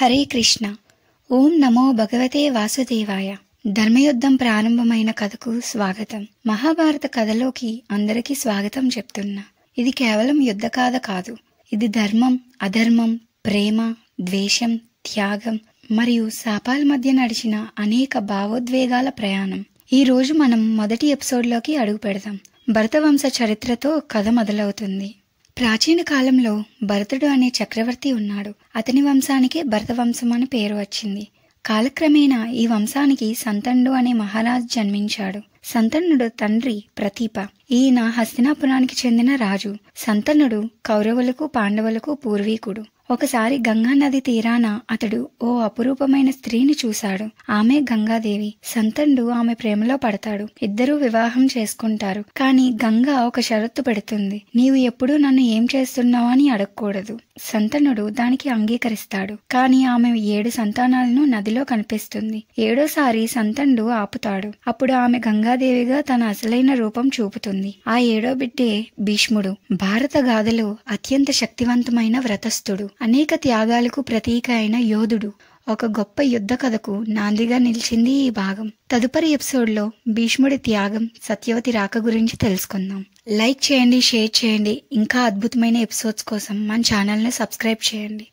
హరే కృష్ణ. ఓం నమో భగవతే వాసుదేవాయ. ధర్మయుద్ధం ప్రారంభమైన కథకు స్వాగతం. మహాభారత కథలోకి అందరికీ స్వాగతం చెప్తున్నా. ఇది కేవలం యుద్ధ కథ కాదు. ఇది ధర్మం, అధర్మం, ప్రేమ, ద్వేషం, త్యాగం మరియు శాపాల మధ్య నడిచిన అనేక భావోద్వేగాల ప్రయాణం. ఈ రోజు మనం మొదటి ఎపిసోడ్లోకి అడుగు పెడదాం. భరతవంశ చరిత్రతో కథ మొదలవుతుంది. ప్రాచీన కాలంలో భరతుడు అనే చక్రవర్తి ఉన్నాడు. అతని వంశానికి భరతవంశం అని పేరు వచ్చింది. కాలక్రమేణా ఈ వంశానికి సంతనుడు అనే మహారాజు జన్మించాడు. సంతనుడు తండ్రి ప్రతీప. ఈయన హస్తినాపురానికి చెందిన రాజు. సంతనుడు కౌరవులకు పాండవులకు పూర్వీకుడు. ఒకసారి గంగా నది తీరాన అతడు ఓ అపురూపమైన స్త్రీని చూశాడు. ఆమె గంగాదేవి. సంతనుడు ఆమె ప్రేమలో పడతాడు. ఇద్దరూ వివాహం చేసుకుంటారు. కానీ గంగా ఒక షరతు పెడుతుంది. నీవు ఎప్పుడూ నన్ను ఏం చేస్తున్నావు అని అడగకూడదు. సంతనుడు దానికి అంగీకరిస్తాడు. కానీ ఆమె 7 సంతానాలను నదిలో కనిపిస్తుంది. 7వసారి సంతనుడు ఆపుతాడు. అప్పుడు ఆమె గంగాదేవిగా తన అసలైన రూపం చూపుతుంది. ఆ 7వ బిడ్డే భీష్ముడు. భారత గాథలో అత్యంత శక్తివంతమైన వ్రతస్థుడు. అనేక త్యాగాలకు ప్రతీక అయిన యోధుడు. ఒక గొప్ప యుద్ధ కథకు నాందిగా నిలిచింది ఈ భాగం. తదుపరి ఎపిసోడ్లో భీష్ముడి త్యాగం, సత్యవతి రాక గురించి తెలుసుకుందాం. లైక్ చేయండి, షేర్ చేయండి. ఇంకా అద్భుతమైన ఎపిసోడ్స్ కోసం మన ఛానల్ని సబ్స్క్రైబ్ చేయండి.